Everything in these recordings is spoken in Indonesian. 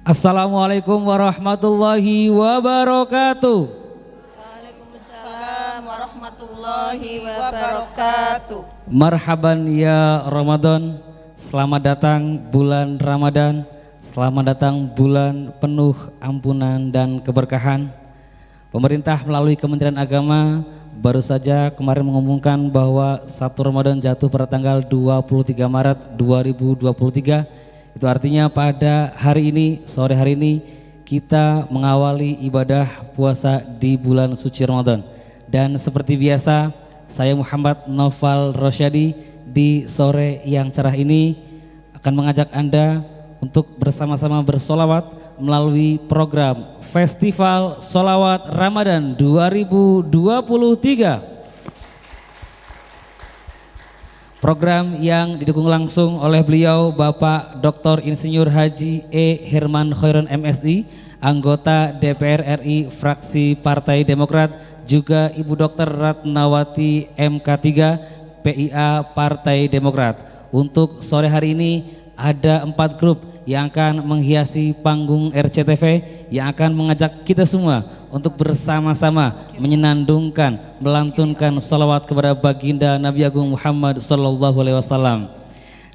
Assalamualaikum warahmatullahi wabarakatuh. Waalaikumsalam warahmatullahi wabarakatuh. Marhaban ya Ramadan. Selamat datang bulan Ramadan. Selamat datang bulan penuh ampunan dan keberkahan. Pemerintah melalui Kementerian Agama baru saja kemarin mengumumkan bahwa 1 Ramadan jatuh pada tanggal 23 Maret 2023. Itu artinya pada hari ini, sore hari ini kita mengawali ibadah puasa di bulan suci Ramadan. Dan seperti biasa, saya Muhammad Noval Rosyadi di sore yang cerah ini akan mengajak Anda untuk bersama-sama bersolawat melalui program Festival Solawat Ramadan 2023. Program yang didukung langsung oleh beliau Bapak Dr. Insinyur Haji E. Herman Khairon MSI, anggota DPR RI fraksi Partai Demokrat, juga Ibu Dr. Ratnawati MK3 PIA Partai Demokrat. Untuk sore hari ini ada 4 grup yang akan menghiasi panggung RCTV yang akan mengajak kita semua untuk bersama-sama menyenandungkan, melantunkan salawat kepada baginda Nabi Agung Muhammad SAW.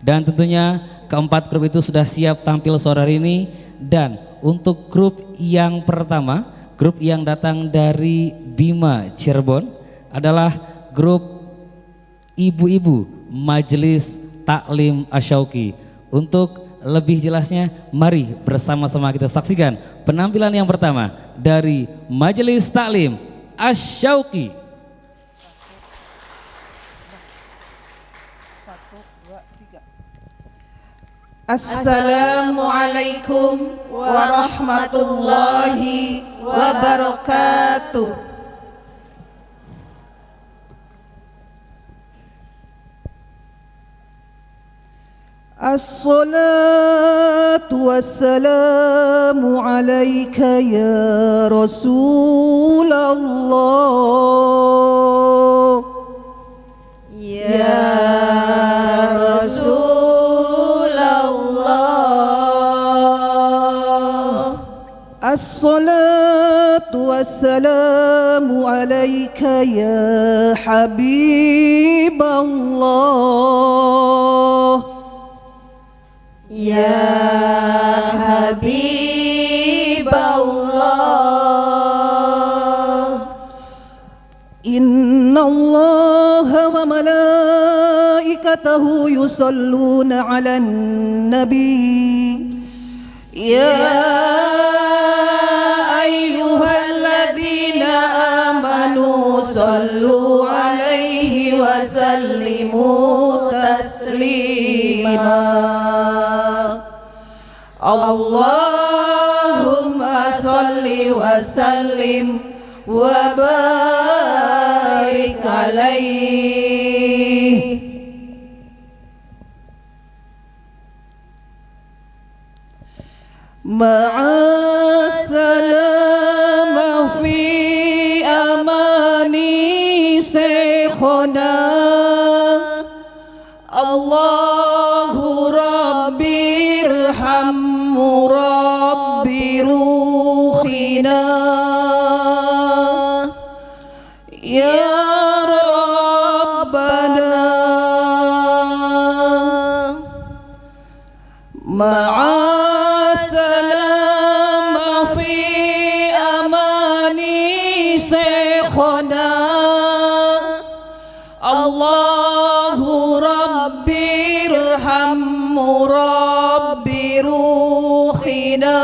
Dan tentunya keempat grup itu sudah siap tampil sore hari ini. Dan untuk grup yang pertama, grup yang datang dari Bima Cirebon adalah grup ibu-ibu Majelis Taklim Asyauqi. Untuk lebih jelasnya, mari bersama-sama kita saksikan penampilan yang pertama dari Majelis Taklim Asyauqi. 1, 2, 3. Assalamualaikum warahmatullahi wabarakatuh. As-salatu wassalamu alaika ya Rasulullah. Ya Rasulullah. As-salatu wassalamu alaika ya Habiballah. Ya Habiballah. Inna Allaha wa malaikatahu yusalluna ala nabi. Ya ayyuhalladzina amanu sallu alaihi wa sallimu taslima. Allahumma salli wa sallim wa barik alaihi. Ma'assalama fi amani syekhona. Allahu Rabbi irhammu Rabbi ruhina. Ya Rabbana ma'assalama fi amani syekhona. Allahu Rabbi irhammu Rabbi ruhina.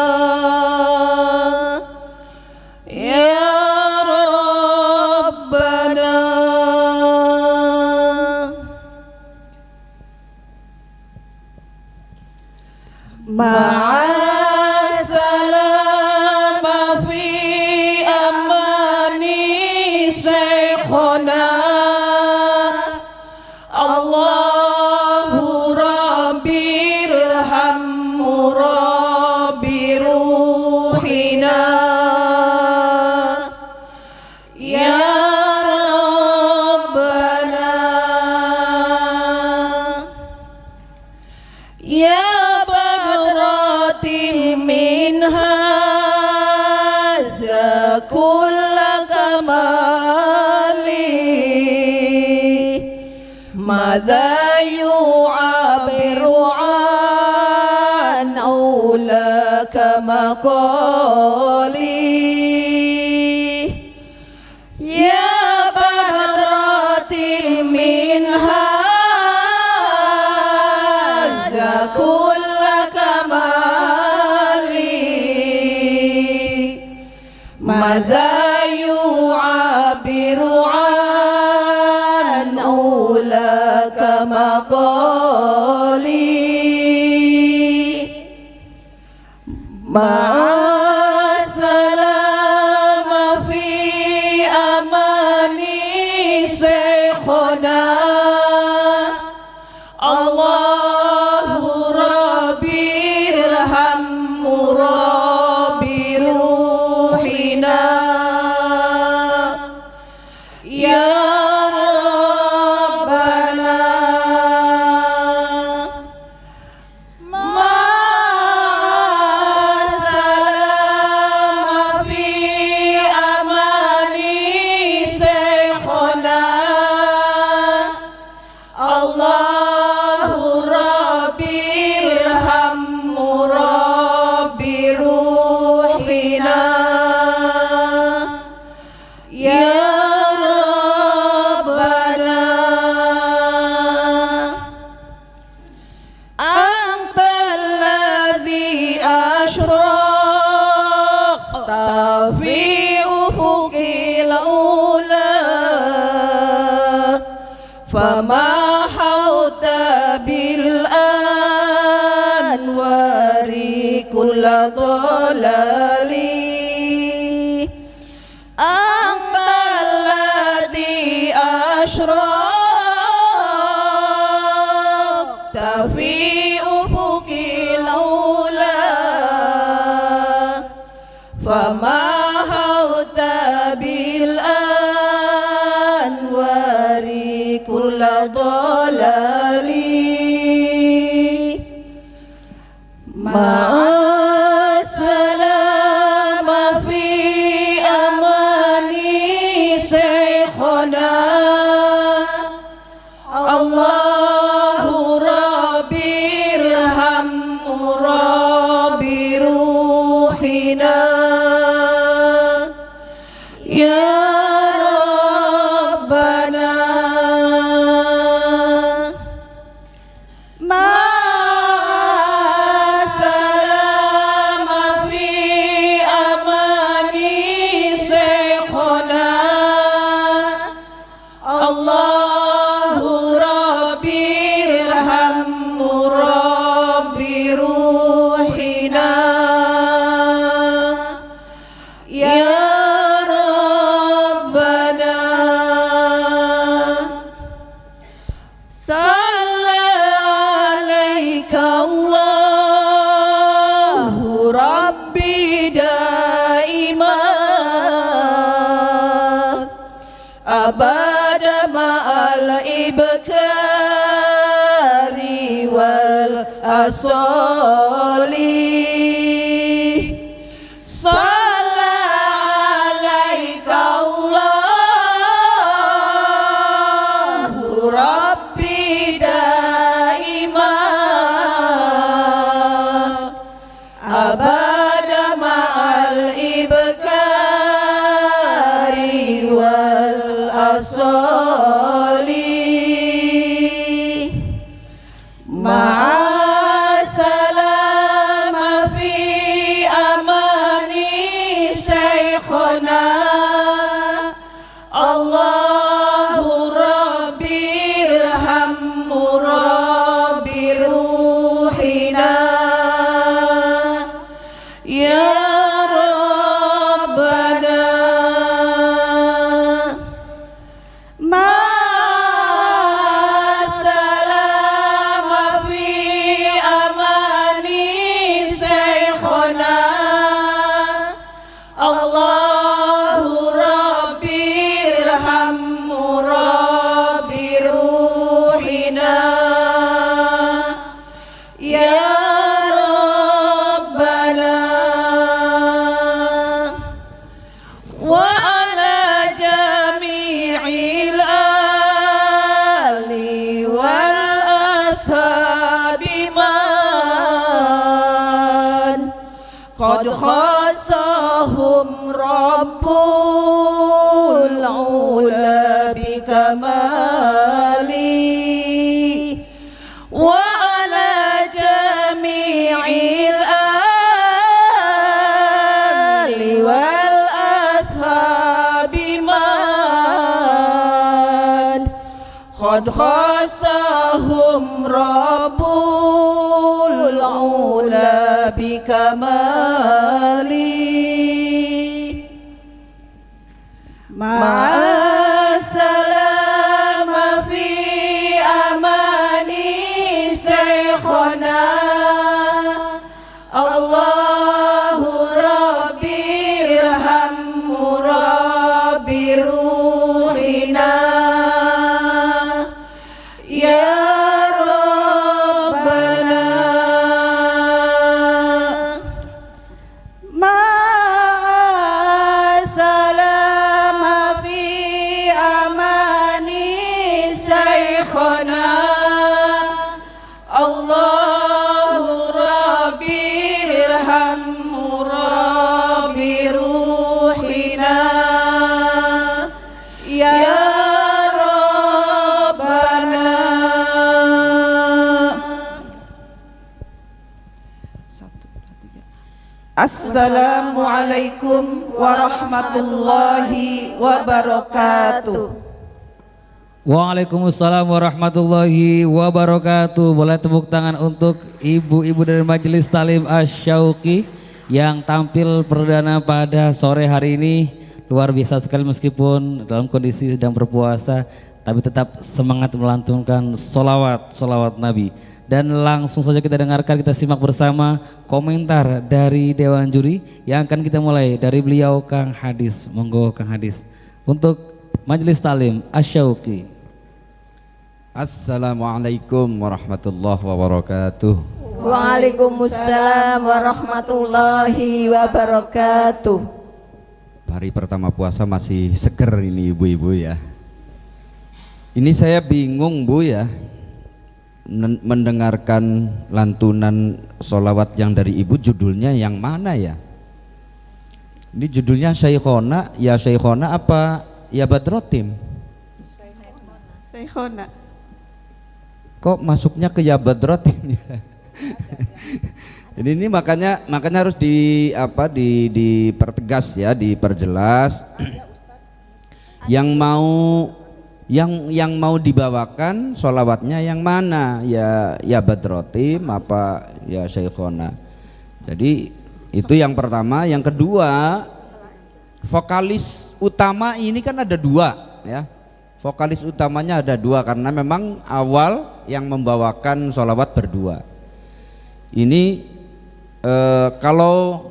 Ya Rabbana ma'assalama fi amani syekhona. Allahu Rabbi irhammu Rabbi ruhina. Ya Rabbana Ya Badrat ماذا يعبر عن أولاك مقالي يا بدرات من هذا كل كمالي ماذا يعبر عن أولاك مقالي مع السلام في أماني شيخنا الله ربي ارحم ربي روحنا يا ربنا مع السلام في أماني شيخنا الله ربي ارحم ربي روحنا يا ربنا أنت الذي أشرقت في أفق الأولى فما حوت بالأنوار كل ضلال أنت الذي أشرقت في أفق الأولى فما حوت بالأنوار كل ضلال مع السلام في أماني شيخنا الله ربي ارحم ربي روحنا يا ربنا مع السلام في أماني شيخنا الله ربي ارحم ربي روحنا يا ربنا صلى عليك الله ربي دائما أبدا مع الإبكار والأصال صلى عليك الله ربي دائما أبدا مع الإبكار والأصال مع السلام qad khassahum rabbul ula bikamali wa ala jami'il ali wal ashabi man qad khassahum rabbul ula bikamali ma'asalama fi amani syekhana Allahu Rabbi irhamhu Rabbi ruhina ya Rabbana ma'asalama fi amani syekhana Allahu Rabbi irhamhu Rabbi ruhina ya Rabbana. Assalamualaikum warahmatullahi wabarakatuh. Waalaikumsalam warahmatullahi wabarakatuh. Boleh tepuk tangan untuk ibu-ibu dari Majelis Talim Asy-Syauqi yang tampil perdana pada sore hari ini. Luar biasa sekali meskipun dalam kondisi sedang berpuasa, tapi tetap semangat melantunkan solawat Nabi. Dan langsung saja kita dengarkan, kita simak bersama komentar dari Dewan Juri yang akan kita mulai dari beliau Kang Hadis. Monggo Kang Hadis untuk Majelis Talim Asy-Syauqi. Assalamualaikum warahmatullahi wabarakatuh. Waalaikumsalam warahmatullahi wabarakatuh. Hari pertama puasa masih seger ini ibu-ibu ya. Ini saya bingung Bu ya, mendengarkan lantunan sholawat yang dari ibu, judulnya yang mana ya? Ini judulnya Syekhona, ya Syekhona apa ya Badrotim? Syekhona. Kok masuknya ke ya Badrotim ya? Jadi ini makanya harus dipertegas ya, diperjelas. Yang mau dibawakan sholawatnya yang mana, ya Badrotim apa ya Syekhona. Jadi itu yang pertama. Yang kedua, vokalis utama ini kan ada dua ya, vokalis utamanya ada dua karena memang awal yang membawakan sholawat berdua. Ini kalau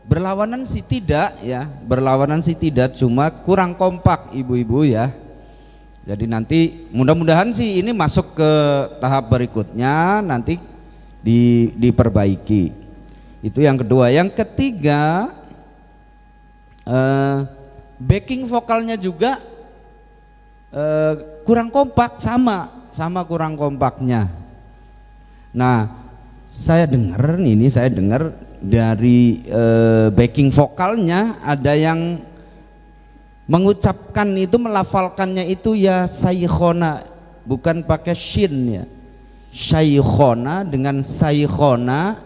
berlawanan sih tidak ya, berlawanan sih tidak, cuma kurang kompak ibu-ibu ya. Jadi nanti mudah-mudahan sih ini masuk ke tahap berikutnya, nanti diperbaiki. Itu yang kedua. Yang ketiga, backing vokalnya juga kurang kompak, sama kurang kompaknya. Nah, saya dengar dari backing vokalnya ada yang mengucapkan itu, melafalkannya itu ya Syekhona, bukan pakai shin ya. Syekhona dengan Syekhona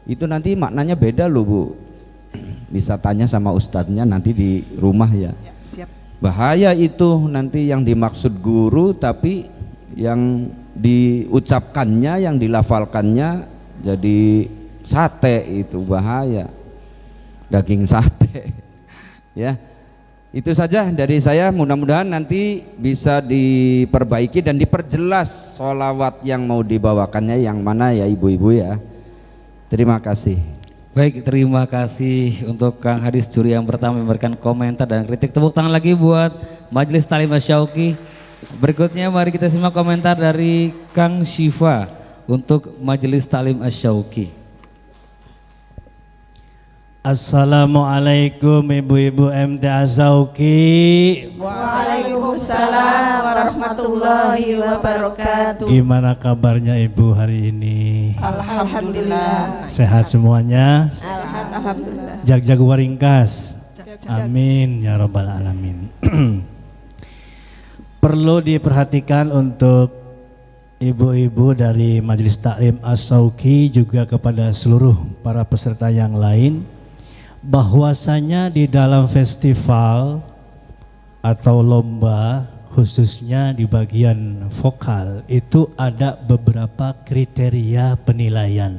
itu nanti maknanya beda loh Bu. Bisa tanya sama ustadznya nanti di rumah ya. Siap. Bahaya itu nanti yang dimaksud guru tapi yang diucapkannya, yang dilafalkannya jadi sate, itu bahaya, daging sate ya. Itu saja dari saya, mudah-mudahan nanti bisa diperbaiki dan diperjelas sholawat yang mau dibawakannya yang mana ya ibu-ibu ya. Terima kasih. Baik, terima kasih untuk Kang Hadis juri yang pertama memberikan komentar dan kritik. Tepuk tangan lagi buat Majelis Talim Asy-Syauqi. Berikutnya mari kita simak komentar dari Kang Syifa untuk Majelis Talim Asy-Syauqi. Assalamualaikum ibu-ibu MT Asy-Syauqi. Waalaikumsalam warahmatullahi wabarakatuh. Gimana kabarnya ibu hari ini? Alhamdulillah. Sehat semuanya? Alhamdulillah. Jag waringkas. Amin ya rabbal alamin. Perlu diperhatikan untuk ibu-ibu dari Majelis Taklim As-Sauki juga kepada seluruh para peserta yang lain, bahwasanya di dalam festival atau lomba khususnya di bagian vokal itu ada beberapa kriteria penilaian,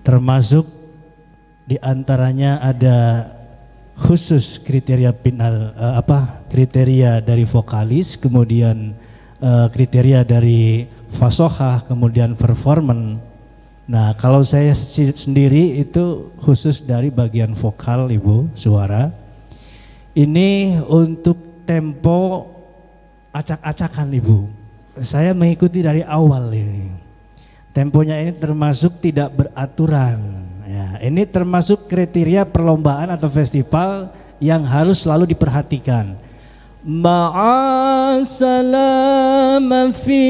termasuk diantaranya ada khusus kriteria kriteria dari vokalis, kemudian kriteria dari fasohah, kemudian performance. Nah, kalau saya sendiri itu khusus dari bagian vokal, Ibu, suara. Ini untuk tempo acak-acakan, Ibu. Saya mengikuti dari awal ini. Temponya ini termasuk tidak beraturan. Ya, ini termasuk kriteria perlombaan atau festival yang harus selalu diperhatikan. Ma'asalama fi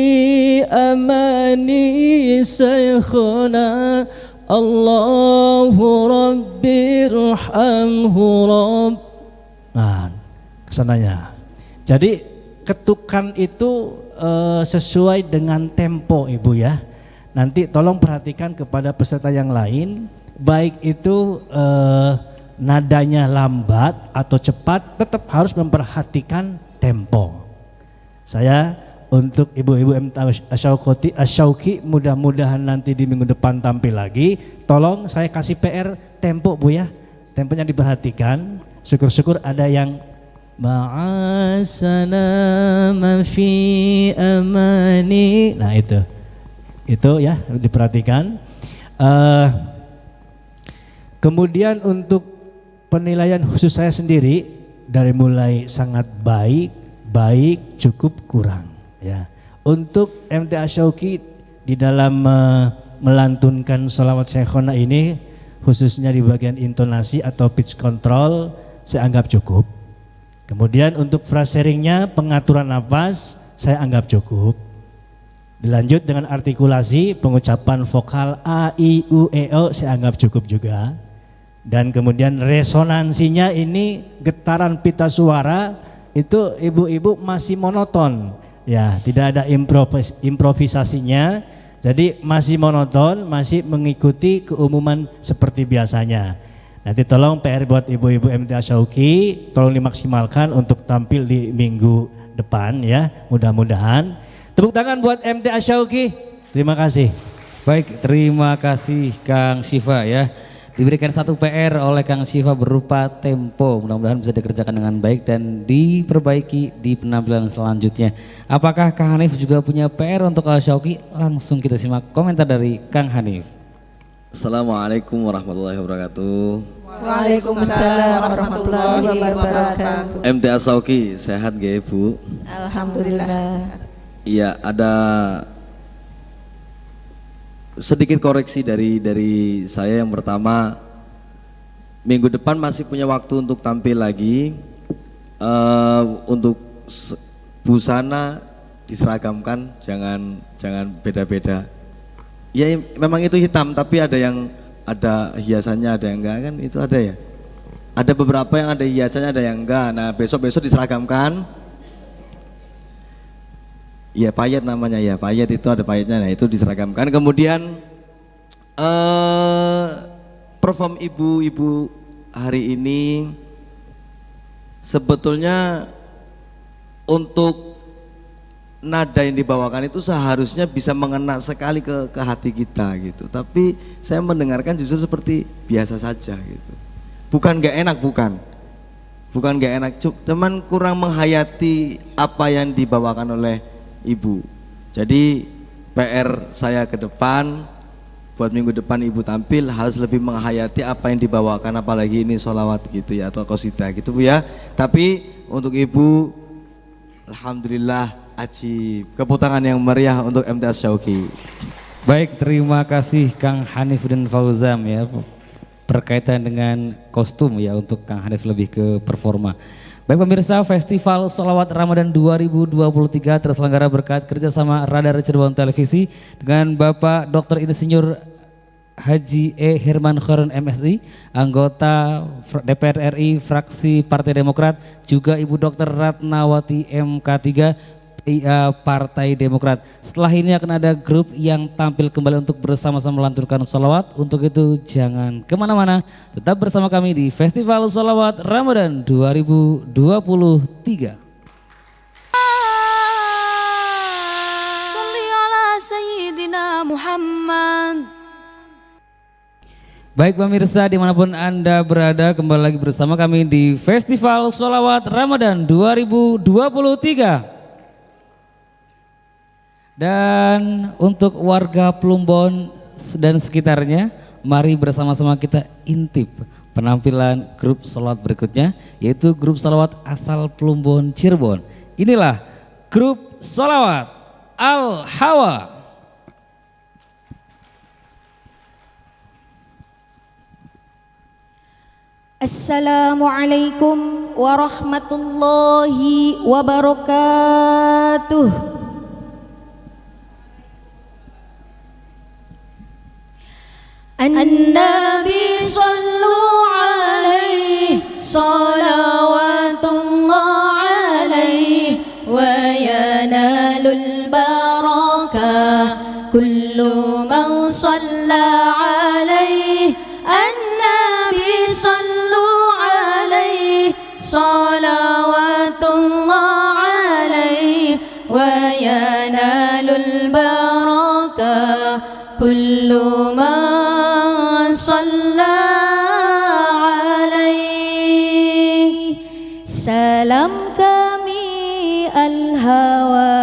amani saykhuna Allahu rabbirhamhu rabb. Nah, kesananya. Jadi ketukan itu sesuai dengan tempo, Ibu ya. Nanti tolong perhatikan kepada peserta yang lain, baik itu nadanya lambat atau cepat, tetap harus memperhatikan tempo. Saya untuk ibu-ibu MT Asyauki, mudah-mudahan nanti di minggu depan tampil lagi. Tolong saya kasih PR tempo, Bu ya. Temponya diperhatikan. Syukur-syukur ada yang ma'asalama fi amani. Nah itu ya diperhatikan. Kemudian untuk penilaian khusus saya sendiri dari mulai sangat baik, cukup, kurang. Ya, untuk MT Asyauki di dalam melantunkan sholawat syekhona ini, khususnya di bagian intonasi atau pitch control, saya anggap cukup. Kemudian untuk phrasingnya, pengaturan nafas, saya anggap cukup. Dilanjut dengan artikulasi, pengucapan vokal A, I, U, E, O, saya anggap cukup juga. Dan kemudian resonansinya ini, getaran pita suara itu ibu-ibu masih monoton. Ya, tidak ada improvisasinya. Jadi masih monoton, masih mengikuti keumuman seperti biasanya. Nanti tolong PR buat ibu-ibu MT Asyauki, tolong dimaksimalkan untuk tampil di minggu depan ya, mudah-mudahan. Tepuk tangan buat MT Asyauki. Terima kasih. Baik, terima kasih Kang Syifa ya. Diberikan satu PR oleh Kang Syifa berupa tempo. Mudah-mudahan bisa dikerjakan dengan baik dan diperbaiki di penampilan selanjutnya. Apakah Kang Hanif juga punya PR untuk Asyauki? Langsung kita simak komentar dari Kang Hanif. Assalamualaikum warahmatullahi wabarakatuh. Waalaikumsalam warahmatullahi wabarakatuh. MT Asyauki sehat gak Bu? Alhamdulillah. Iya, ada sedikit koreksi dari saya. Yang pertama, minggu depan masih punya waktu untuk tampil lagi. Untuk busana diseragamkan, jangan beda-beda. Ya memang itu hitam, tapi ada yang ada hiasannya, ada yang enggak kan, itu ada ya. Ada beberapa yang ada hiasannya, ada yang enggak. Nah besok diseragamkan. Ya payet namanya ya, payet itu ada payetnya, nah itu diseragamkan. Kemudian perform ibu-ibu hari ini sebetulnya untuk nada yang dibawakan itu seharusnya bisa mengena sekali ke hati kita gitu. Tapi saya mendengarkan justru seperti biasa saja gitu. Bukan gak enak, bukan gak enak, cuman kurang menghayati apa yang dibawakan oleh Ibu. Jadi PR saya ke depan, buat minggu depan Ibu tampil harus lebih menghayati apa yang dibawakan, apalagi ini sholawat gitu ya, atau qasidah gitu Bu ya. Tapi untuk Ibu, alhamdulillah ajib. Tepuk tangan yang meriah untuk MT Asyauki. Baik, terima kasih Kang Hanif dan Fauzam ya. Berkaitan dengan kostum ya, untuk Kang Hanif lebih ke performa. Baik pemirsa, Festival Sholawat Ramadan 2023 terselenggara berkat kerjasama Radar Cirebon Televisi dengan Bapak Dr. Insinyur Haji E. Herman Khairon MSI, anggota DPR RI fraksi Partai Demokrat, juga Ibu Dr. Ratnawati MK3 PIA Partai Demokrat. Setelah ini akan ada grup yang tampil kembali untuk bersama-sama melanturkan sholawat. Untuk itu jangan kemana-mana, tetap bersama kami di Festival Sholawat Ramadan 2023. Muhammad. Baik pemirsa dimanapun Anda berada, kembali lagi bersama kami di Festival Sholawat Ramadan 2023. Dan untuk warga Plumbon dan sekitarnya, mari bersama-sama kita intip penampilan grup sholawat berikutnya, yaitu grup sholawat asal Plumbon Cirebon. Inilah grup sholawat Al-Hawa. Assalamualaikum warahmatullahi wabarakatuh. An-Nabi sallu alaihi salawatullah alaihi wa yanalul barakah kullu man salla alaihi. An-Nabi sallu alaihi salawatullah alaihi wa yanalul barakah kullu man salla alaihi. Salam kami Al-Hawa,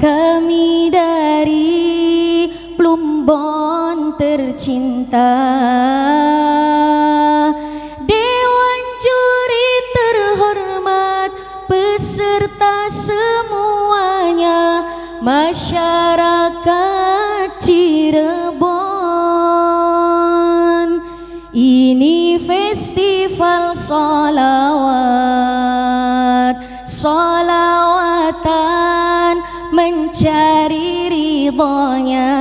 kami dari Plumbon tercinta, Dewan Juri terhormat, peserta semuanya, masyarakat Cirebon. Ini festival sholawat, sholawatan mencari ridhonya,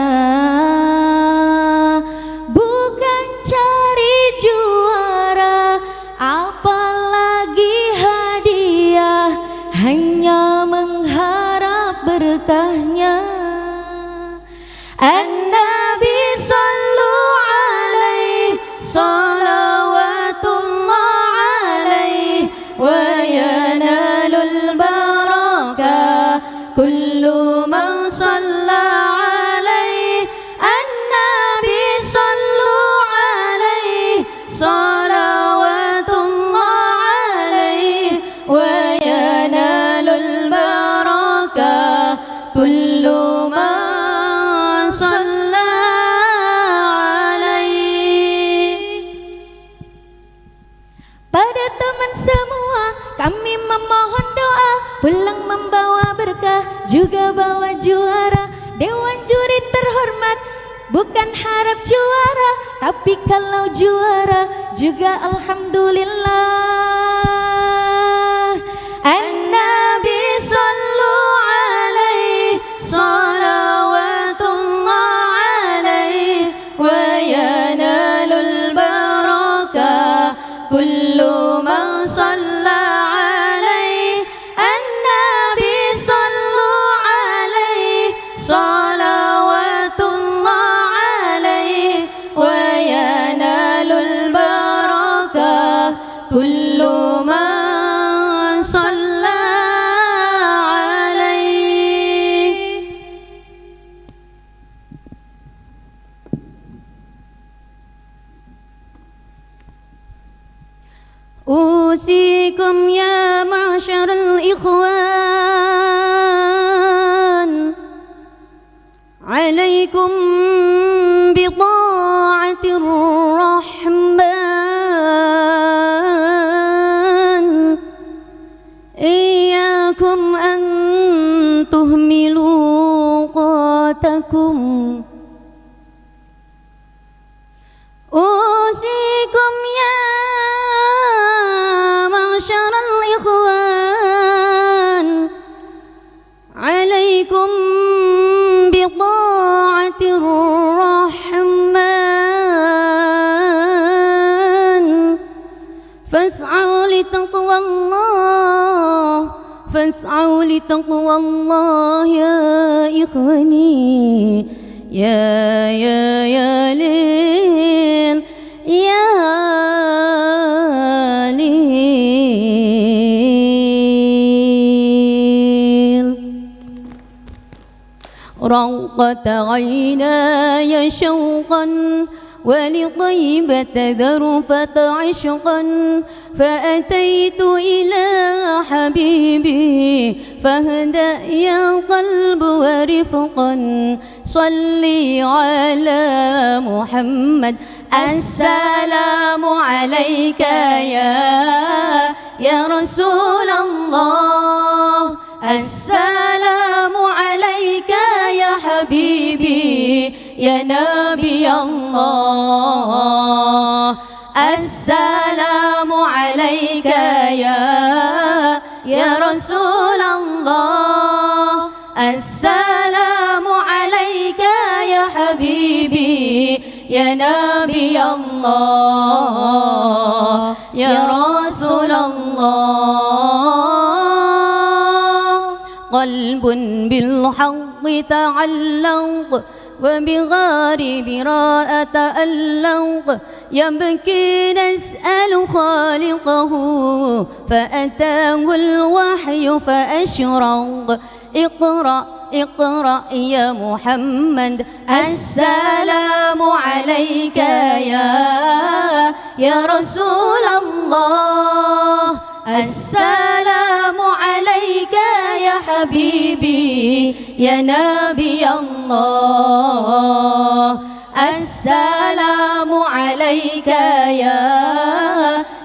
bukan cari juara apalagi hadiah, hanya mengharap berkahnya. An-Nabi sallu alaihi salawatullah alaihi wa yanalul barakah kullu man salla alaihi. An-Nabi sallu alaihi salawatullah alaihi wa yanalul barakah kullu man salla alaihi. Pada teman semua kami memohon doa, pulang membawa berkah, juga bawa juara. Dewan Juri terhormat, bukan harap juara, tapi kalau juara juga alhamdulillah. An-Nabi sallu alaihi salawatullah alaihi wa yanalul barakah kullu man salla alaihi. An-Nabi sallu alaihi salawatullah alaihi wa yanalul barakah kullu man salla alaihi. Usikum ya ma'syaral ikhwan, alaikum bi ta'atir rahman, iyyakum an tuhmilu qatakum. Usikum ya ma'syaral ikhwan, alaikum bi ta'atir rahman, فاسعوا لتقوى الله فاسعوا لتقوى الله يا إخواني يا ليل يا ليل رقت عيناي شوقا ولطيبة ذرفت عشقا فأتيت إلى حبيبي فاهدأ يا قلب ورفقا صلي على محمد السلام عليك يا رسول الله السلام عليك يا حبيبي يا نبي الله السلام عليك يا رسول الله السلام عليك يا حبيبي يا نبي الله يا رسول الله قلب بالحق تعلق وبغارب راء تألق يبكي نسأل خالقه فأتاه الوحي فأشرق اقرأ اقرأ يا محمد السلام عليك يا رسول الله السلام عليك يا حبيبي يا نبي الله السلام عليك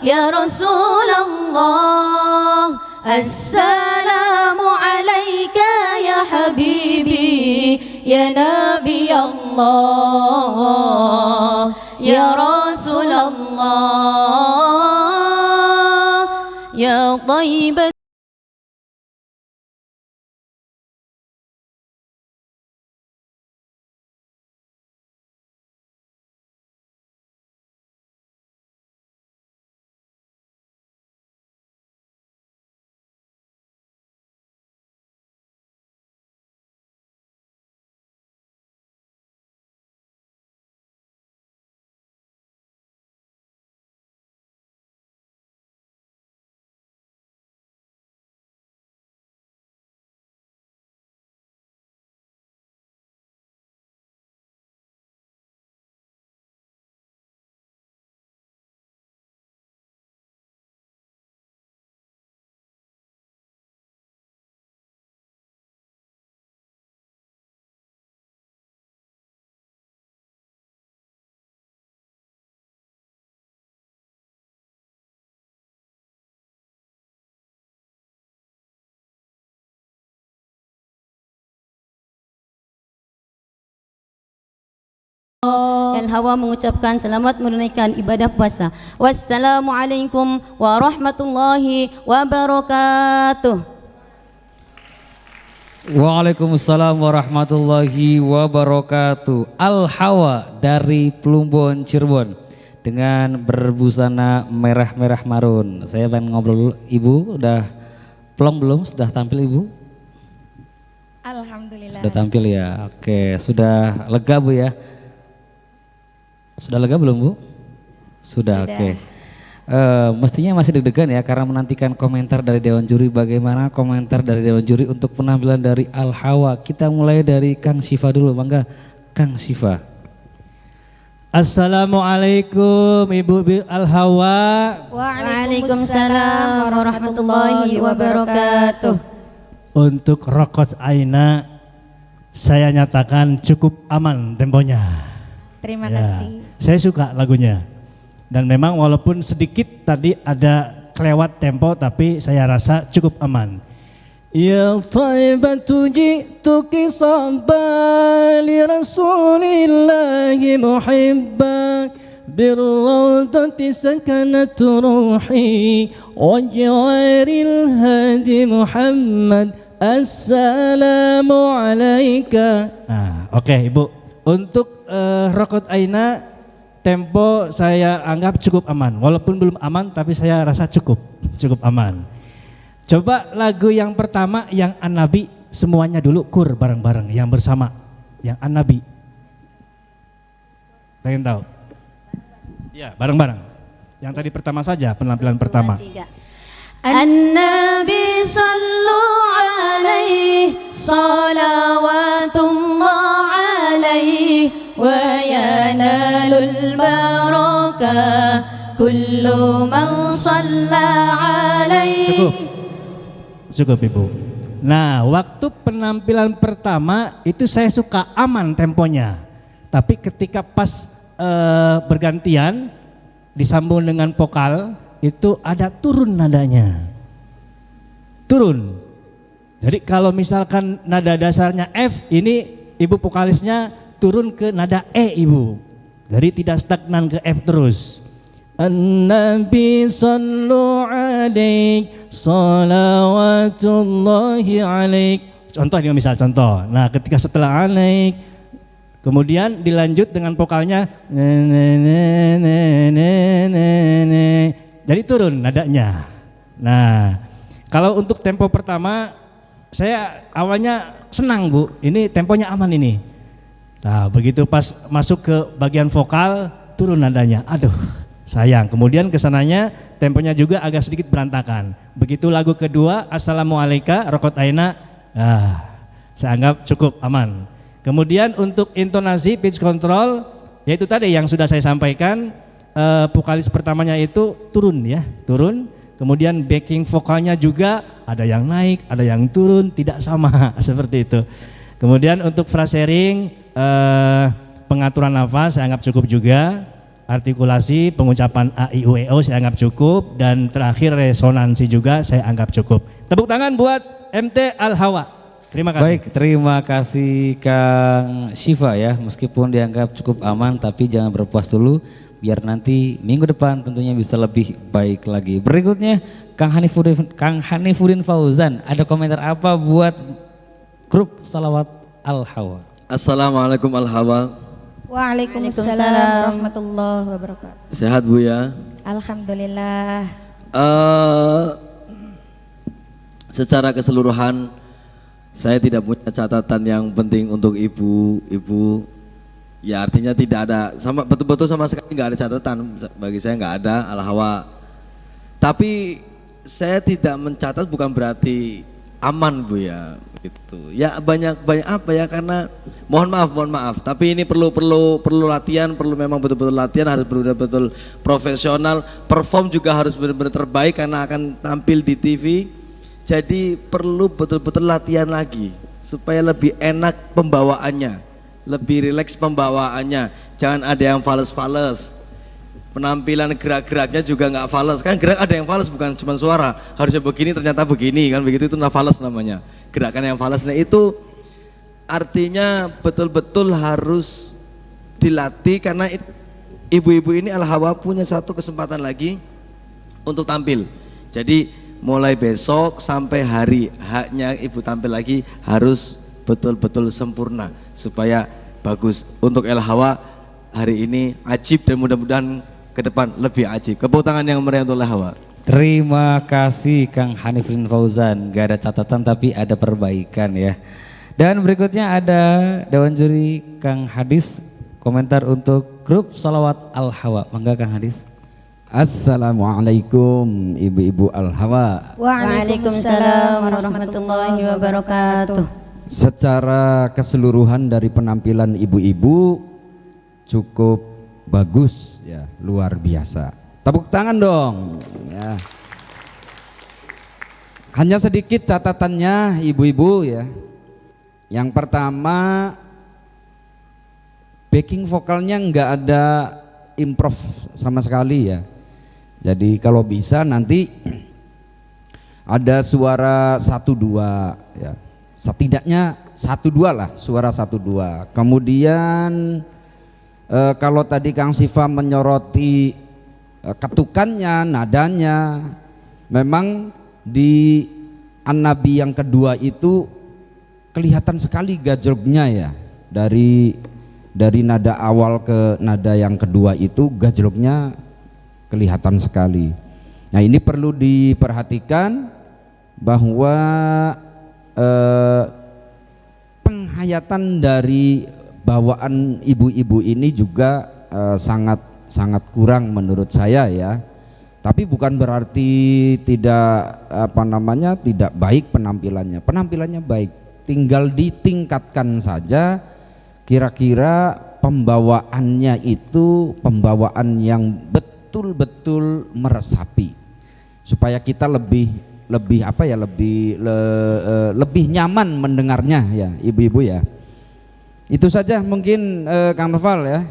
يا رسول الله السلام عليك يا حبيبي يا نبي الله يا رسول الله يا طيبة Al-Hawa mengucapkan selamat menunaikan ibadah puasa. Wassalamualaikum warahmatullahi wabarakatuh. Waalaikumsalam warahmatullahi wabarakatuh. Al-Hawa dari Plumbon Cirebon dengan berbusana merah-merah marun. Saya pengen ngobrol dulu. Ibu udah plong belum? Sudah tampil Ibu? Alhamdulillah. Sudah tampil ya. Oke, sudah lega Bu ya? Sudah lega belum Bu? Sudah. Oke. Mestinya masih deg-degan ya karena menantikan komentar dari Dewan Juri. Bagaimana komentar dari Dewan Juri untuk penampilan dari Al-Hawa? Kita mulai dari Kang Siva dulu, bangga Kang Siva. Assalamualaikum Ibu Al-Hawa. Waalaikumsalam warahmatullahi wabarakatuh. Untuk Rokot Aina saya nyatakan cukup aman temponya. Terima kasih. Saya suka lagunya. Dan memang walaupun sedikit tadi ada kelewat tempo tapi saya rasa cukup aman. Ya taibatu ji'tuki sabban li rasulillahi muhibban birrawdati sakanat ruhi waj'aril hadi Muhammad assalamu alaika. Oke Ibu, untuk Rokot Aina tempo saya anggap cukup aman. Walaupun belum aman tapi saya rasa cukup aman. Coba lagu yang pertama yang An-Nabi semuanya dulu kur bareng-bareng yang bersama. Yang An-Nabi. Pengen tahu? Ya, bareng-bareng. Yang tadi pertama saja penampilan pertama. An-Nabi sallu alaihi salawatullah alaihi wa yanalul barakah kullu man shalla alaihi. Cukup Ibu. Nah, waktu penampilan pertama itu saya suka aman temponya. Tapi ketika pas bergantian disambung dengan vokal itu ada turun nadanya. Turun. Jadi kalau misalkan nada dasarnya F, ini Ibu vokalisnya turun ke nada E Ibu. Jadi tidak stagnan ke F terus. An-Nabi sallu alaik salawatullahi alaik. Contoh ini misal contoh. Nah, ketika setelah alaik kemudian dilanjut dengan vokalnya jadi turun nadanya. Nah, kalau untuk tempo pertama saya awalnya senang Bu, ini temponya aman ini. Nah, begitu pas masuk ke bagian vokal turun nadanya, aduh sayang. Kemudian kesananya temponya juga agak sedikit berantakan. Begitu lagu kedua Assalamualaikum Rokot Aina, saya anggap cukup aman. Kemudian untuk intonasi pitch control, yaitu tadi yang sudah saya sampaikan, vokalis pertamanya itu turun ya, turun. Kemudian backing vokalnya juga ada yang naik, ada yang turun, tidak sama seperti itu. Kemudian untuk frasering, pengaturan nafas saya anggap cukup juga. Artikulasi, pengucapan A, I, U, E, O saya anggap cukup. Dan terakhir resonansi juga saya anggap cukup. Tepuk tangan buat MT Al-Hawa. Terima kasih. Baik, terima kasih Kang Syifa ya. Meskipun dianggap cukup aman tapi jangan berpuas dulu. Biar nanti minggu depan tentunya bisa lebih baik lagi. Berikutnya Kang Hanifuddin Fauzan, ada komentar apa buat grup Salawat Al-Hawa? Assalamualaikum Al-Hawa. Waalaikumsalam warahmatullahi wabarakatuh. Sehat Bu ya? Alhamdulillah. Secara keseluruhan saya tidak punya catatan yang penting untuk ibu. Ya artinya tidak ada, sama betul-betul sama sekali nggak ada catatan bagi saya, nggak ada Al-Hawa. Tapi saya tidak mencatat bukan berarti aman Bu ya, gitu. Ya banyak apa ya, karena mohon maaf. Tapi ini perlu latihan, perlu memang betul-betul latihan, harus betul-betul profesional. Perform juga harus benar-benar terbaik karena akan tampil di TV. Jadi perlu betul-betul latihan lagi supaya lebih enak pembawaannya. Lebih rileks pembawaannya, jangan ada yang fales-fales. Penampilan gerak-geraknya juga nggak fales, kan gerak ada yang fales bukan cuma suara, harusnya begini ternyata begini kan, begitu itu fales namanya. Gerakan yang fales, nah itu artinya betul-betul harus dilatih karena ibu-ibu ini Al-Hawa punya satu kesempatan lagi untuk tampil. Jadi mulai besok sampai hari haknya ibu tampil lagi harus betul-betul sempurna supaya bagus. Untuk Al-Hawa hari ini ajib dan mudah-mudahan ke depan lebih ajib. Tepuk tangan yang meriah untuk Al-Hawa. Terima kasih Kang Hanifuddin Fauzan, gak ada catatan tapi ada perbaikan ya. Dan berikutnya ada Dewan Juri Kang Hadis, komentar untuk grup Salawat Al-Hawa. Mangga Kang Hadis. Assalamualaikum ibu-ibu Al-Hawa. Waalaikumsalam warahmatullahi wabarakatuh. Secara keseluruhan dari penampilan ibu-ibu cukup bagus ya, luar biasa. Tepuk tangan dong ya. Hanya sedikit catatannya ibu-ibu ya. Yang pertama, backing vokalnya nggak ada improv sama sekali ya. Jadi kalau bisa nanti ada suara 1-2 ya. Setidaknya 1-2 lah, suara 1-2. Kemudian kalau tadi Kang Syifa menyoroti ketukannya, nadanya, memang di An-Nabi yang kedua itu kelihatan sekali gajrobnya ya, dari dari nada awal ke nada yang kedua itu gajloknya kelihatan sekali. Nah ini perlu diperhatikan bahwa penghayatan dari bawaan ibu-ibu ini juga sangat kurang menurut saya ya. Tapi bukan berarti tidak tidak baik penampilannya. Penampilannya baik, tinggal ditingkatkan saja. Kira-kira pembawaannya itu pembawaan yang betul-betul meresapi, supaya kita lebih nyaman mendengarnya ya ibu-ibu ya. Itu saja mungkin Kang Noval ya,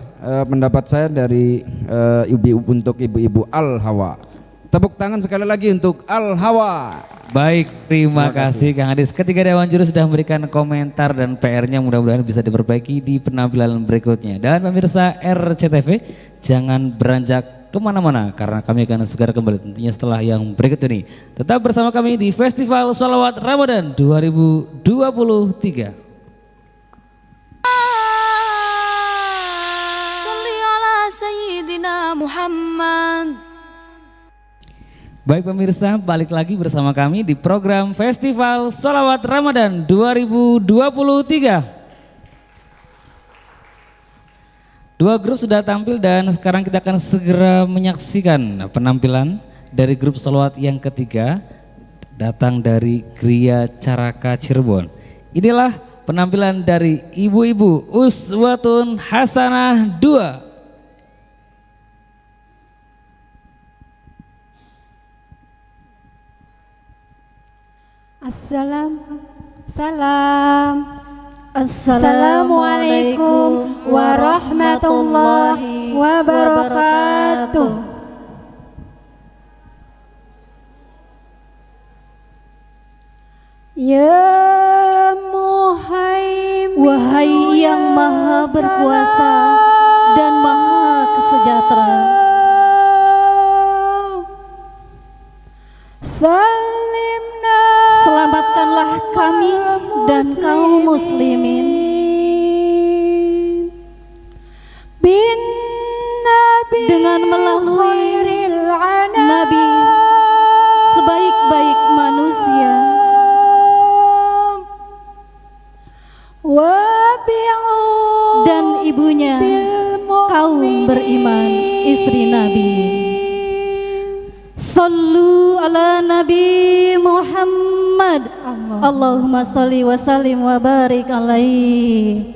pendapat saya dari ibu-ibu untuk ibu-ibu Al-Hawa. Tepuk tangan sekali lagi untuk Al-Hawa. Baik, terima kasih Kang Adis. Ketiga Dewan Juri sudah memberikan komentar dan PR-nya, mudah-mudahan bisa diperbaiki di penampilan berikutnya. Dan pemirsa RCTV, jangan beranjak kemana-mana karena kami akan segera kembali tentunya setelah yang berikut ini. Tetap bersama kami di Festival Sholawat Ramadan 2023. Sholli ala Sayyidina Muhammad. Baik pemirsa, balik lagi bersama kami di program Festival Sholawat Ramadan 2023. Dua grup sudah tampil dan sekarang kita akan segera menyaksikan penampilan dari grup sholawat yang ketiga, datang dari Gria Caraka Cirebon. Inilah penampilan dari ibu-ibu Uswatun Hasanah 2. Assalamualaikum warahmatullahi wabarakatuh. Ya Muhaimin, wahai yang maha berkuasa dan maha sejahtera, selamatkanlah kami dan kaum muslimin dengan melalui Nabi sebaik-baik manusia dan ibunya kaum beriman, istri Nabi. Sallu ala Nabi Muhammad. Allahumma salli wa sallim wa barik alaihi.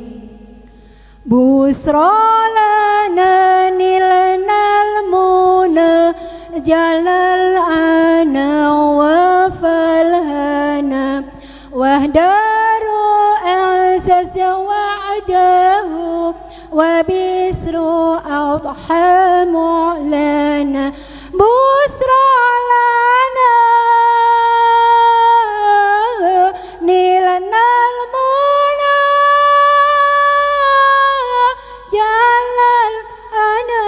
Busra lana nilnal muna jalal ana wa falhana wahdaru a'zaz wa'dahu wa bisru adha mu'lana. Busra lana nilnal muna jalal ana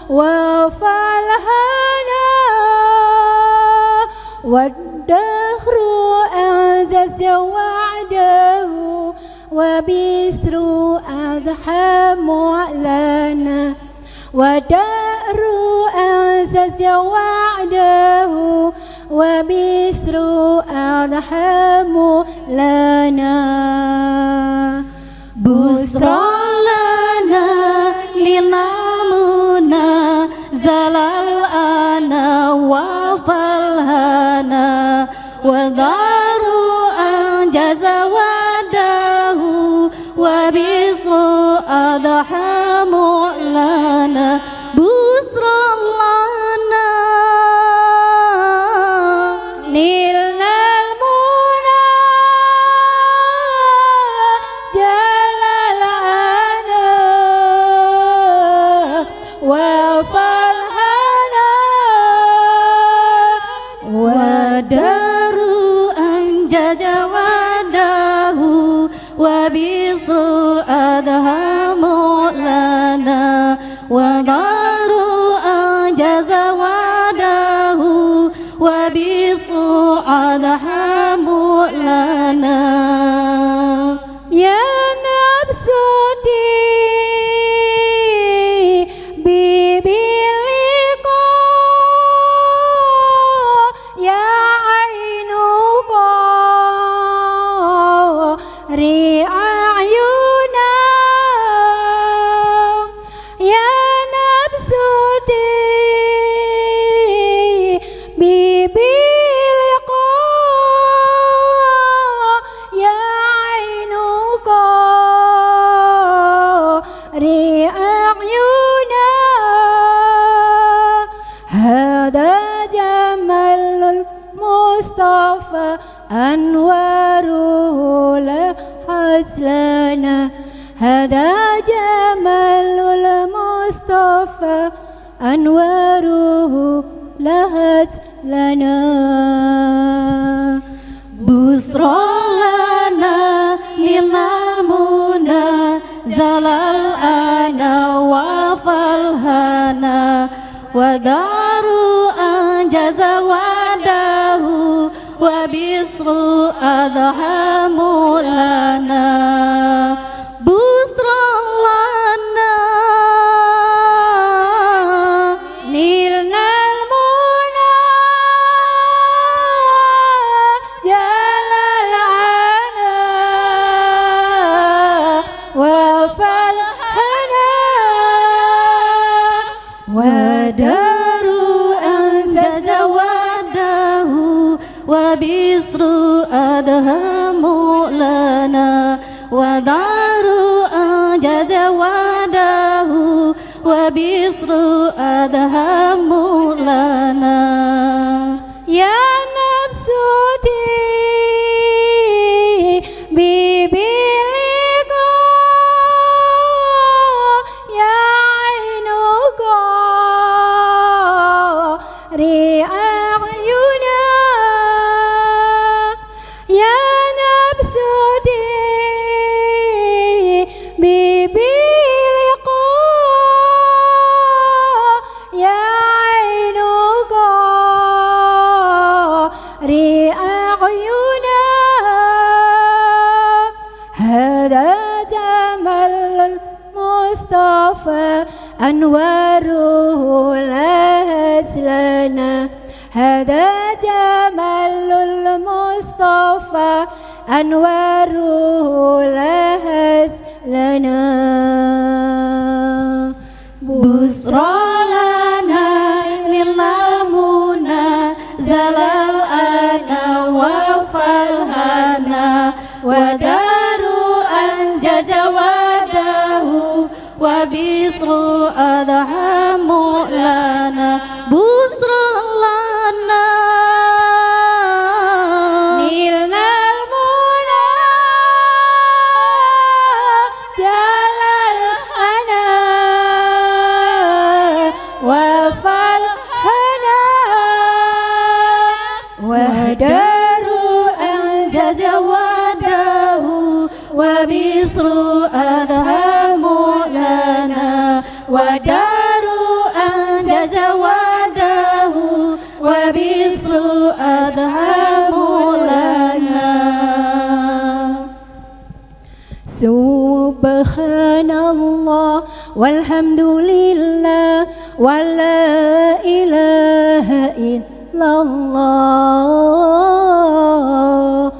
wa falhana waddahru a'zaz wa'dahu wa bisru adha mu'lana wada'ru a'zaz wa'dahu wa bisru adhamu lana. Busra lana linamuna zalal ana wa falhana wa dharu anjaza wadahu wa bisru adhamu lana. Busra lana nilnal muna jalal ana wa falhana wa daru هذا جمال المصطفى أنواره لحت لنا هذا جمال المصطفى أنواره لهت لنا بشرى لنا للمنى زلال أنا وفالهنا ودار أنجز وعده وبصر أضحى مولانا بشرى لنا نلنا المنى جلال عنا وفالحنا ودار أنجز وعده وبصر أضحى مولانا ودار أنجز وعده وبصر أضحى مولانا يا نفس ببلغ يا عين رأينا يا نفس ببلغ يا عين رأينا هذا جمال المصطفى أنواره لهت لنا هذا جمال المصطفى أنواره لهت لنا بشرى لنا للمنى زلال أنا وفالهنا ودار أنجز وعده وبصر أضحى مولانا بشرى لنا نلنا المنى جلال أنا وفالحنا ودار أنجز وعده وبصر أضحى مولانا ودار أنجز وعده وبصر أضحى مولانا سبحان الله والحمد لله ولا إله إلا الله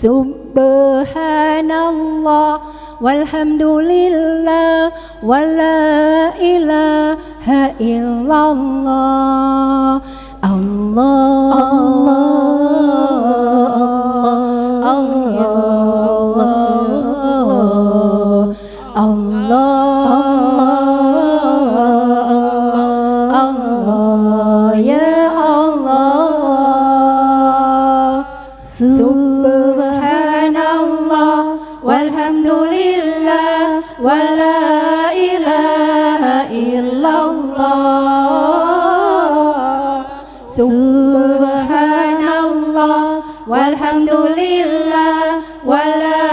سبحان الله والحمد لله ولا إله إلا الله الله Subhanallah walhamdulillah wala ilaha illallah. Subhanallah walhamdulillah wala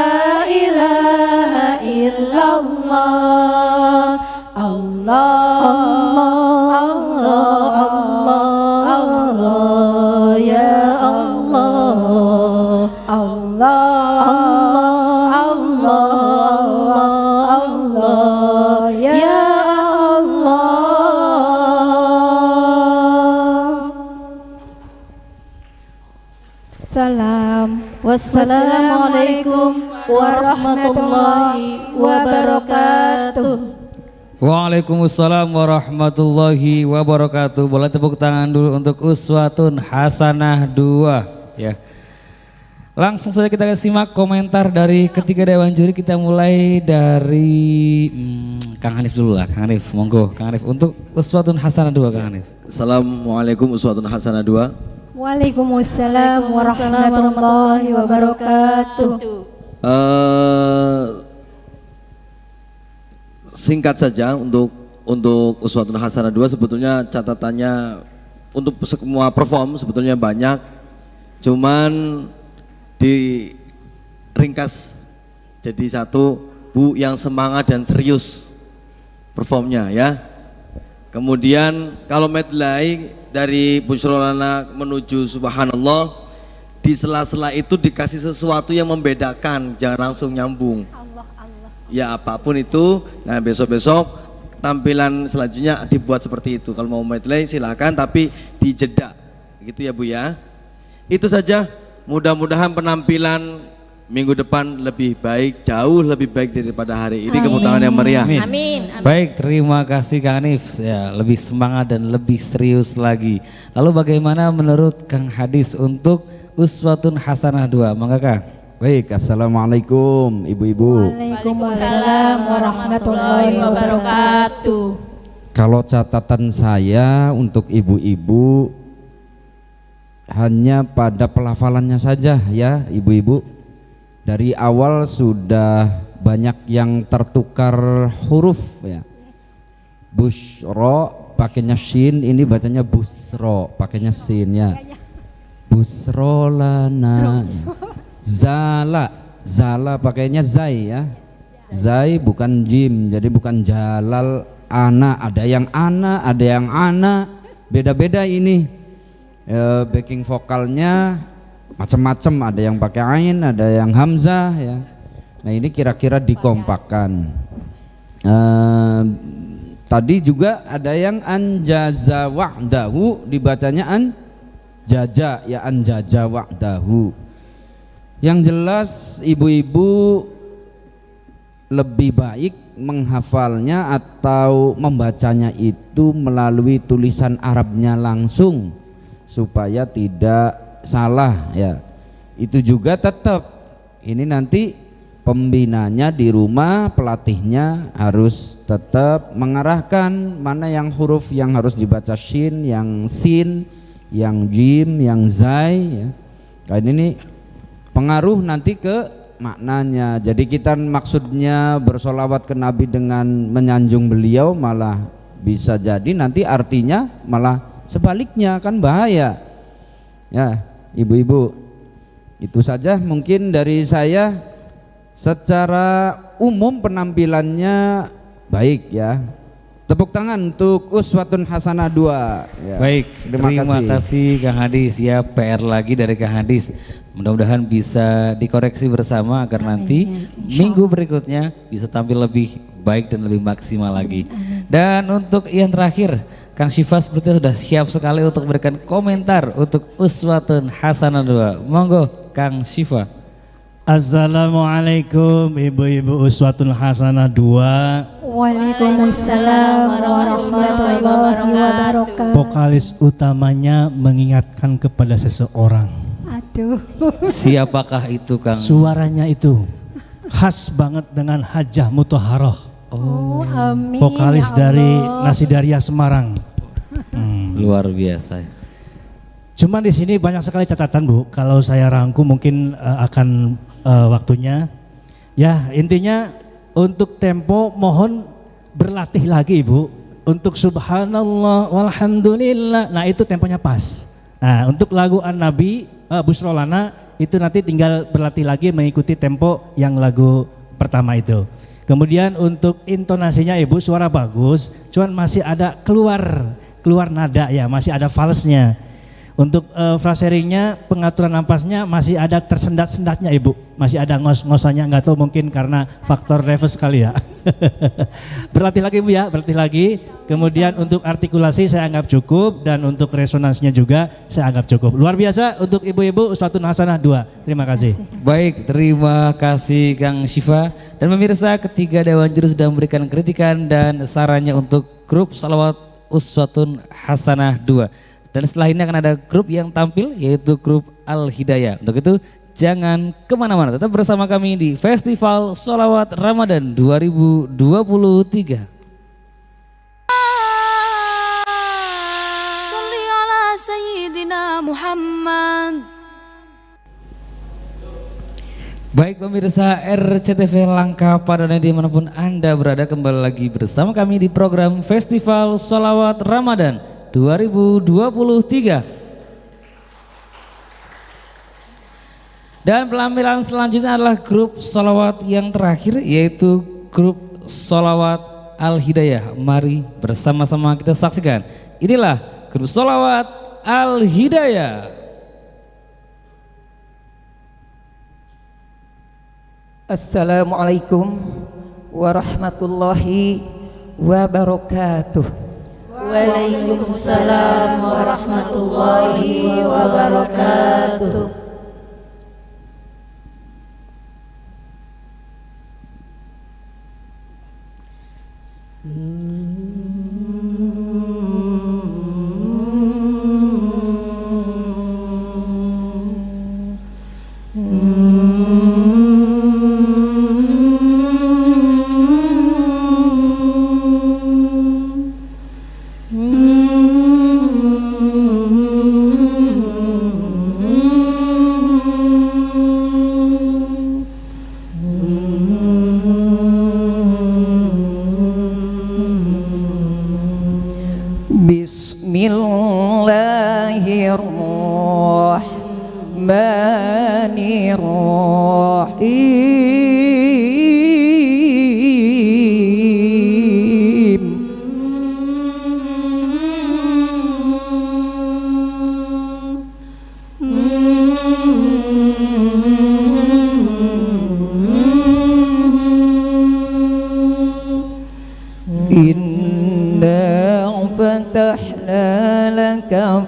ilaha illallah. Allah Allah Allah Allah ya Allah. Allah Allah Allah ya Allah. Salam. Wassalamualaikum warahmatullahi wabarakatuh. Waalaikumsalam warahmatullahi wabarakatuh. Boleh tepuk tangan dulu untuk Uswatun Hasanah 2 ya. Langsung saja kita simak komentar dari ketiga dewan juri. Kita mulai dari Kang Hanif dulu lah. Kang Hanif, monggo Kang Hanif untuk uswatun hasanah 2 Kang Hanif. Assalamualaikum uswatun hasanah 2. Waalaikumsalam warahmatullahi wabarakatuh. Singkat saja untuk uswatun hasanah 2 sebetulnya catatannya untuk semua perform sebetulnya banyak, cuman diringkas jadi satu, Bu yang semangat dan serius performnya ya. Kemudian kalau medley dari Busyrolana menuju Subhanallah, di sela-sela itu dikasih sesuatu yang membedakan, jangan langsung nyambung. Ya apapun itu, nah besok-besok tampilan selanjutnya dibuat seperti itu. Kalau mau medley silakan, tapi dijeda gitu ya Bu ya. Itu saja, mudah-mudahan penampilan minggu depan lebih baik, jauh lebih baik daripada hari ini. Tepuk tangan yang meriah. Amin. Baik, terima kasih Kang Hanif. Ya, lebih semangat dan lebih serius lagi. Lalu bagaimana menurut Kang Hadis untuk uswatun hasanah 2? Mangga Kang. Baik, assalamualaikum ibu-ibu. Waalaikumsalam warahmatullahi wabarakatuh. Kalau catatan saya untuk ibu-ibu hanya pada pelafalannya saja ya ibu-ibu. Dari awal sudah banyak yang tertukar huruf ya. Busyro pakainya shin, ini bacanya busro pakainya sin ya. Busrolana. Zala pakainya zai ya. Zai bukan jim, jadi bukan jalal ana. Ada yang ana, beda-beda ini. Backing vokalnya macam-macam, ada yang pakai ain, ada yang hamzah ya. Nah ini kira-kira dikompakkan. Tadi juga ada yang anjaza wa'dahu, dibacanya anjaja ya, anjaja wa'dahu. Yang jelas ibu-ibu lebih baik menghafalnya atau membacanya itu melalui tulisan Arabnya langsung supaya tidak salah ya. Itu juga tetap ini nanti pembinanya di rumah, pelatihnya harus tetap mengarahkan mana yang huruf yang harus dibaca shin, yang sin, yang jim, yang zai ya. Nah, ini pengaruh nanti ke maknanya. Jadi kita maksudnya bersolawat ke Nabi dengan menyanjung beliau, malah bisa jadi nanti artinya malah sebaliknya, kan bahaya ya ibu-ibu. Itu saja mungkin dari saya. Secara umum penampilannya baik ya. Tepuk tangan untuk uswatun hasanah 2 ya. Baik, terima kasih Kang Hadis ya. PR lagi dari Kang Hadis. Mudah-mudahan bisa dikoreksi bersama agar nanti minggu berikutnya bisa tampil lebih baik dan lebih maksimal lagi. Dan untuk yang terakhir, Kang Syifa sepertinya sudah siap sekali untuk memberikan komentar untuk uswatun hasanah 2. Monggo Kang Syifa. Assalamualaikum ibu-ibu uswatun hasanah 2. Waalaikumsalam warahmatullahi wabarakatuh. Vokalis utamanya mengingatkan kepada seseorang. Aduh. Siapakah itu Kang? Suaranya itu khas banget dengan Hajah Muthaharoh. Oh, amin. Vokalis ya dari Allah. Nasidaria Semarang. Luar biasa. Cuman di sini banyak sekali catatan Bu. Kalau saya rangkum mungkin akan waktunya. Ya intinya untuk tempo mohon berlatih lagi Ibu. Untuk subhanallah walhamdulillah. Nah itu temponya pas. Nah untuk lagu An-Nabi Busyrolana itu nanti tinggal berlatih lagi mengikuti tempo yang lagu pertama itu. Kemudian untuk intonasinya Ibu suara bagus, cuman masih ada keluar nada ya, masih ada falsnya. Untuk fraseringnya, pengaturan napasnya masih ada tersendat-sendatnya Ibu, masih ada ngos-ngosannya, nggak tahu mungkin karena faktor reverse kali ya. Berlatih lagi Bu ya, berlatih lagi. Kemudian untuk artikulasi saya anggap cukup dan untuk resonansinya juga saya anggap cukup. Luar biasa untuk ibu-ibu uswatun hasanah 2. Terima kasih. Baik, terima kasih Kang Syifa. Dan pemirsa, ketiga dewan juri sudah memberikan kritikan dan sarannya untuk grup salawat uswatun hasanah 2. Dan setelah ini akan ada grup yang tampil yaitu grup Al Hidayah. Untuk itu Jangan kemana-mana, tetap bersama kami di Festival Sholawat Ramadan 2023. Sholli ala Sayyidina Muhammad. Baik pemirsa RCTV Langka Padana dimanapun Anda berada, kembali lagi bersama kami di program Festival Sholawat Ramadan 2023. Dan penampilan selanjutnya adalah grup sholawat yang terakhir, yaitu grup sholawat Al-Hidayah. Mari bersama-sama kita saksikan. Inilah grup sholawat Al-Hidayah. Assalamualaikum warahmatullahi wabarakatuh. Waalaikumsalam warahmatullahi wabarakatuh.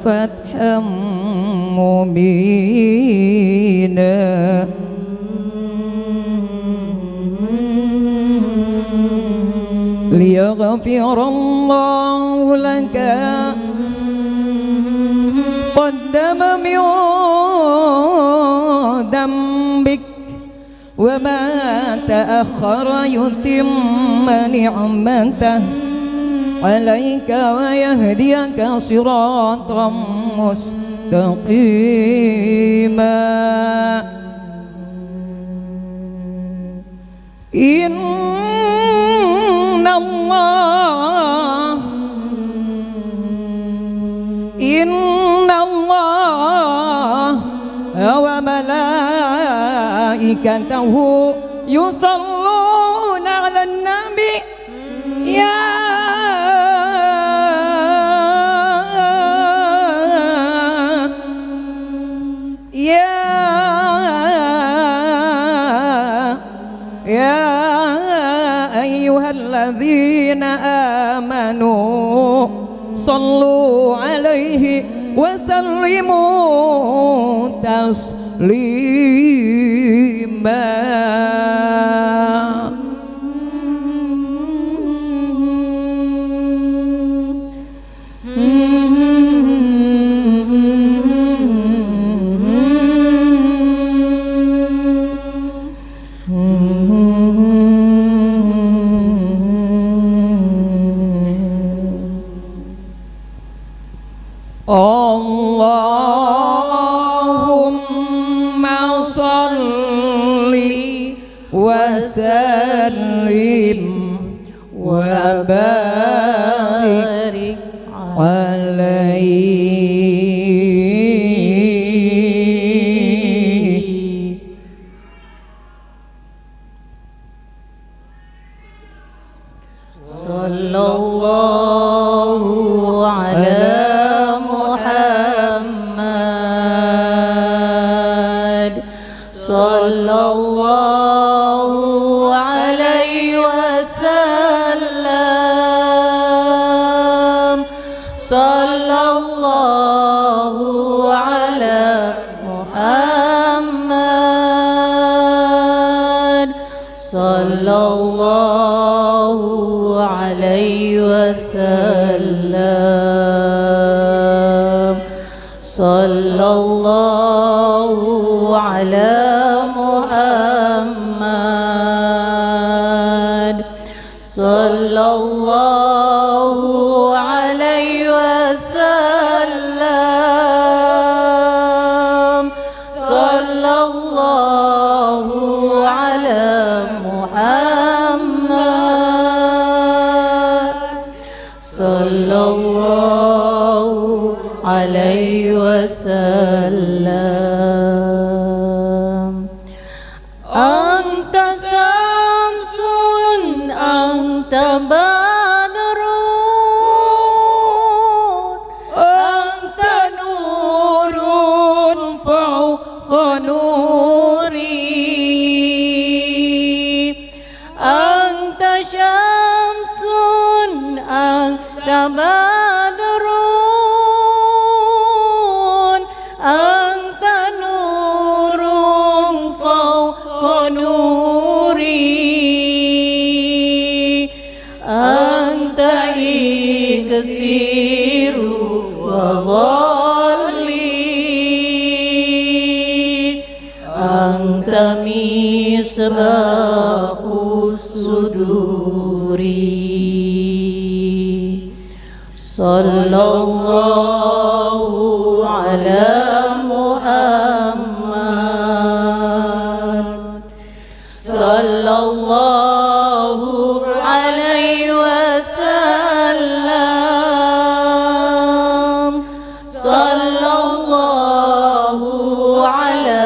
فتحا مبينا ليغفر الله لك قدم من ذنبك وما تأخر يتم نعمته عليك ويهديك صراطا مستقيما إن الله وملائكته يصلون على النبي الذين آمنوا صلوا عليه وسلموا تسليما اللهم صل وسلم وبارك عليه صلى الله على صلى الله عليه وسلم صلى الله على محمد صلى الله عليه وسلم صلى الله عليه على محمد صلى الله عليه وسلم صلى الله على محمد صلى الله عليه وسلم أنت شمس أنت بدر أنت نور فوق نوري أنت شمس أنت بدر أنت نور فوق نوري أنت إكسير وظلي أنت مصباح الصدور صلى الله على محمد صلى الله عليه وسلم صلى الله على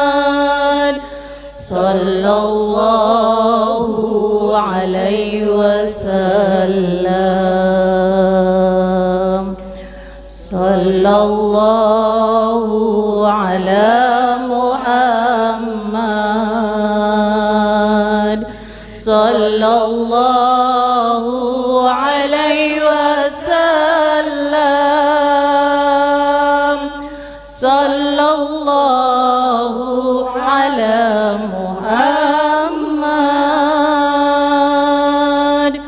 محمد صلى الله عليه وسلم صلى الله على محمد صلى الله عليه وسلم صلى الله على محمد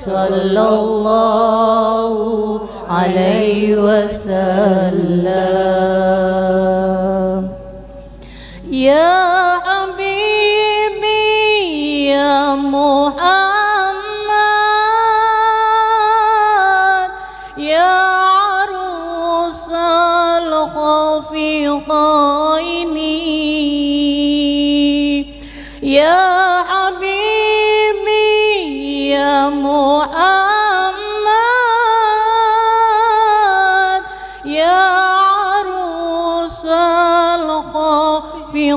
صلى الله عليه وسلم يا حبيبي يا محمد يا عروس الخفقين يا حبيبي يا محمد يا عروس الخفقين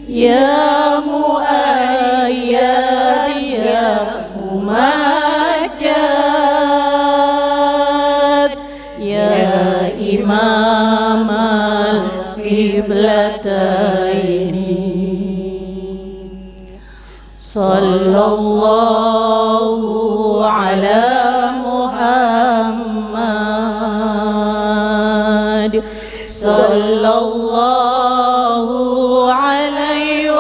يا مؤيد يا ممجد يا إمام القبلتين صلى الله على محمد صلى الله عليه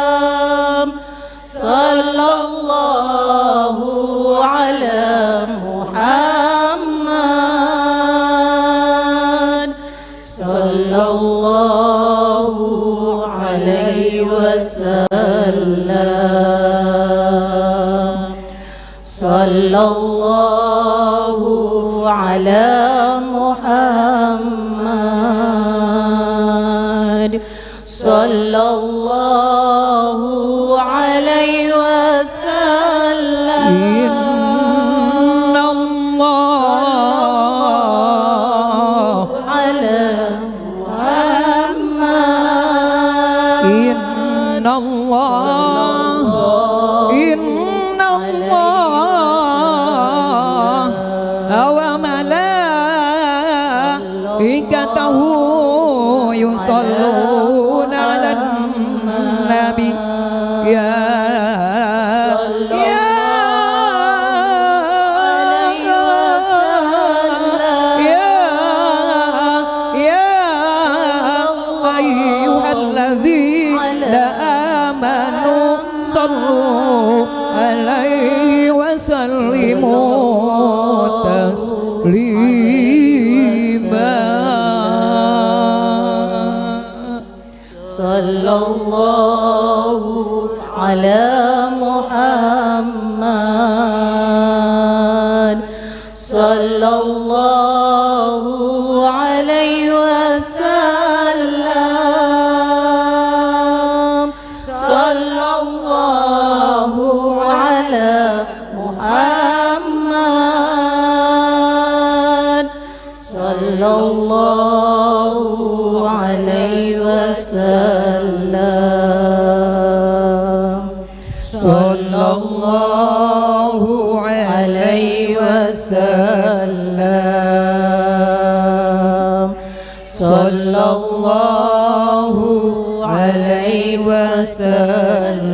وسلم صلى الله على محمد صلى الله عليه وسلم صلى الله على محمد صلى الله عليه وسلم إن الله على محمد إن الله إن الله وملائكته يصلون على النبي أيها الذين آمنوا صلوا عليه وسلم وسلموا تسليما صلى الله على محمد صلى الله عليه وسلم صلى الله على محمد صلى الله عليه وسلم صلى الله عليه وسلم صلى الله عليه وسلم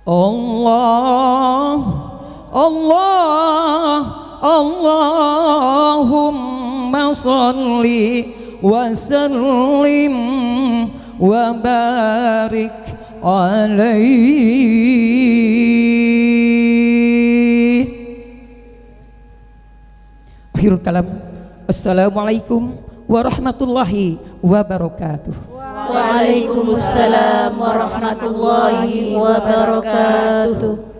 الله الله اللهم صل وسلم وبارك عليه. Akhirul kalam. Assalamualaikum warahmatullahi wabarakatuh. Waalaikumsalam warahmatullahi wabarakatuh.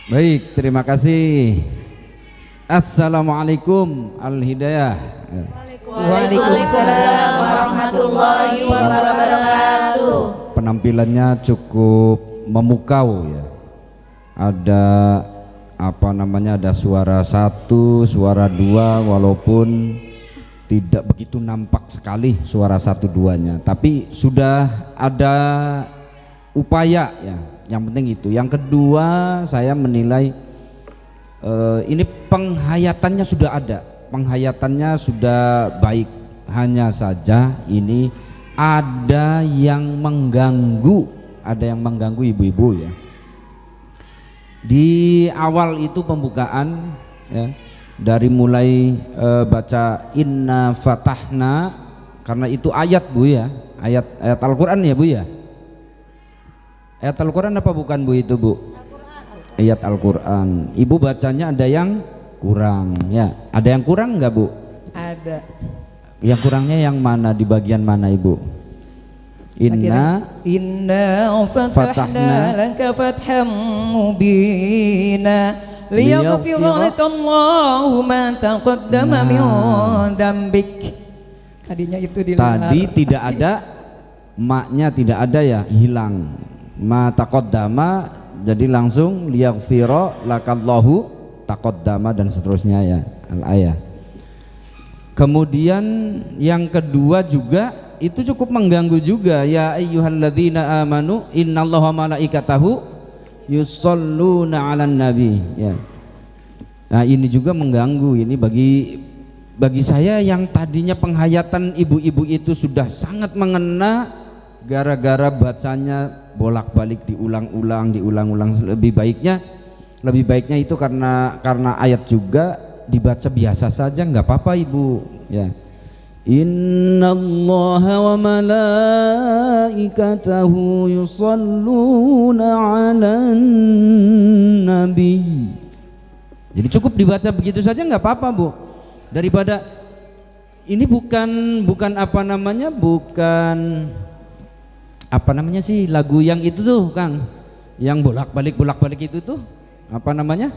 Baik, terima kasih. Assalamualaikum al-hidayah. Waalaikumsalam warahmatullahi wabarakatuh. Penampilannya cukup memukau ya. Ada apa namanya, ada suara satu, suara dua, walaupun tidak begitu nampak sekali suara satu duanya, tapi sudah ada upaya ya. Yang penting itu. Yang kedua, saya menilai ini penghayatannya sudah ada, penghayatannya sudah baik. Hanya saja ini ada yang mengganggu, ibu-ibu ya. Di awal itu pembukaan ya, dari mulai baca inna fatahna, karena itu ayat Bu ya, ayat Al-Quran ya Bu ya. Ayat Al-Quran apa bukan Bu itu Bu? Ayat Al-Quran. Ibu bacanya ada yang kurang ya. Ada yang kurang nggak Bu? Ada. Yang kurangnya yang mana, di bagian mana Ibu? Inna fatahna laka fatham mubina liyaghfira laka Allahu ma taqaddama min dambik. Tadinya itu di tadi tidak ada maknya, tidak ada ya, hilang. Ma taqaddama, jadi langsung liyaghfira lakallahu taqaddama dan seterusnya ya, al-ayah. Kemudian yang kedua juga itu cukup mengganggu juga, ya ayyuhalladzina amanu innallaha malaikatahu yusholluna 'alan nabi ya. Nah, ini juga mengganggu. Ini bagi saya yang tadinya penghayatan ibu-ibu itu sudah sangat mengena, gara-gara bacanya bolak-balik diulang-ulang. Lebih baiknya itu karena ayat juga dibaca biasa saja, nggak apa-apa Ibu ya. Innallaha wa malaikatahu yusholluna 'alan nabi. Jadi cukup dibaca begitu saja, nggak apa-apa Bu. Daripada ini bukan apa namanya sih lagu yang itu tuh Kang, yang bolak-balik itu tuh apa namanya?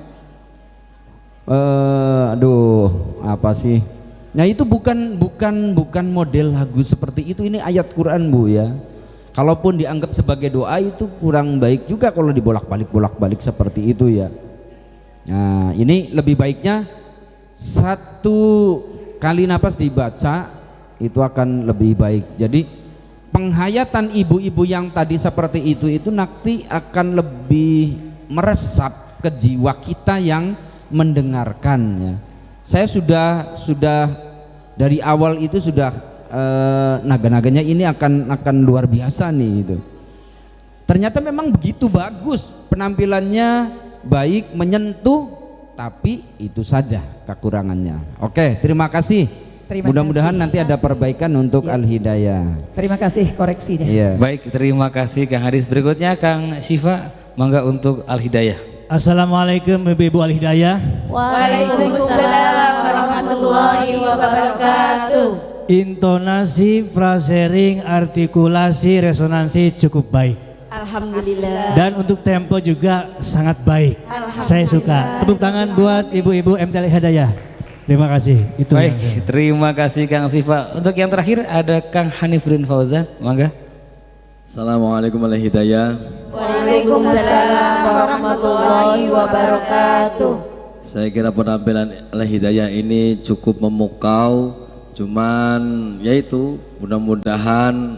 Apa sih? Nah itu bukan model lagu seperti itu. Ini ayat Quran Bu ya. Kalaupun dianggap sebagai doa itu kurang baik juga kalau dibolak-balik seperti itu ya. Nah ini lebih baiknya satu kali napas dibaca itu akan lebih baik. Jadi penghayatan ibu-ibu yang tadi seperti itu nanti akan lebih meresap ke jiwa kita yang mendengarkannya, saya sudah dari awal itu sudah naga-naganya ini akan luar biasa nih gitu. Ternyata memang begitu bagus penampilannya, baik, menyentuh, tapi itu saja kekurangannya. Oke, terima kasih. Mudah-mudahan nanti ada perbaikan untuk Al-Hidayah. Terima kasih koreksinya. Iya. Baik, terima kasih Kang Haris. Berikutnya Kang Syifa, mangga untuk Al-Hidayah. Assalamualaikum Ibu Al-Hidayah. Waalaikumsalam warahmatullahi wabarakatuh. Intonasi, frasering, artikulasi, resonansi cukup baik. Alhamdulillah. Dan untuk tempo juga sangat baik. Saya suka. Tepuk tangan buat ibu-ibu MT Al-Hidayah. Terima kasih. Itu baik, terima kasih Kang Syifa. Untuk yang terakhir ada Kang Hanifuddin Fauzan, mangga. Assalamualaikum warahmatullahi hidayah. Waalaikumsalam warahmatullahi wabarakatuh. Saya kira penampilan Al-Hidayah ini cukup memukau, cuman yaitu mudah-mudahan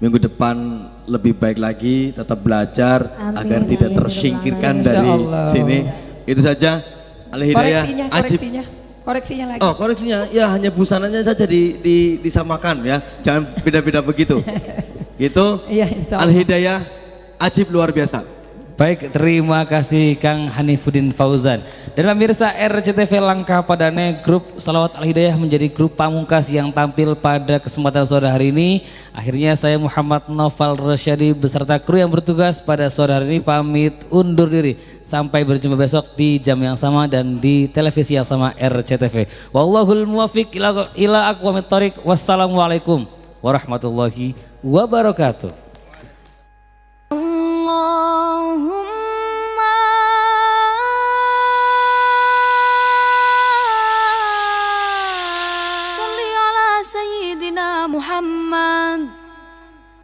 minggu depan lebih baik lagi, tetap belajar agar tidak tersingkirkan dari sini. Itu saja. Al-Hidayah ajib. Koreksinya lagi. Oh, koreksinya ya hanya busananya saja disamakan ya. Jangan beda-beda begitu. Gitu. Iya, insyaallah. Al-Hidayah ajib luar biasa. Baik, terima kasih Kang Hanifuddin Fauzan. Dan pemirsa RCTV Langkah Padane, grup Sholawat Al-Hidayah menjadi grup pamungkas yang tampil pada kesempatan sore hari ini. Akhirnya saya Muhammad Noval Rosyadi beserta kru yang bertugas pada sore hari ini pamit undur diri. Sampai berjumpa besok di jam yang sama dan di televisi yang sama RCTV. Wallahul muwafiq ila aqwamit thoriq. Wassalamualaikum warahmatullahi wabarakatuh.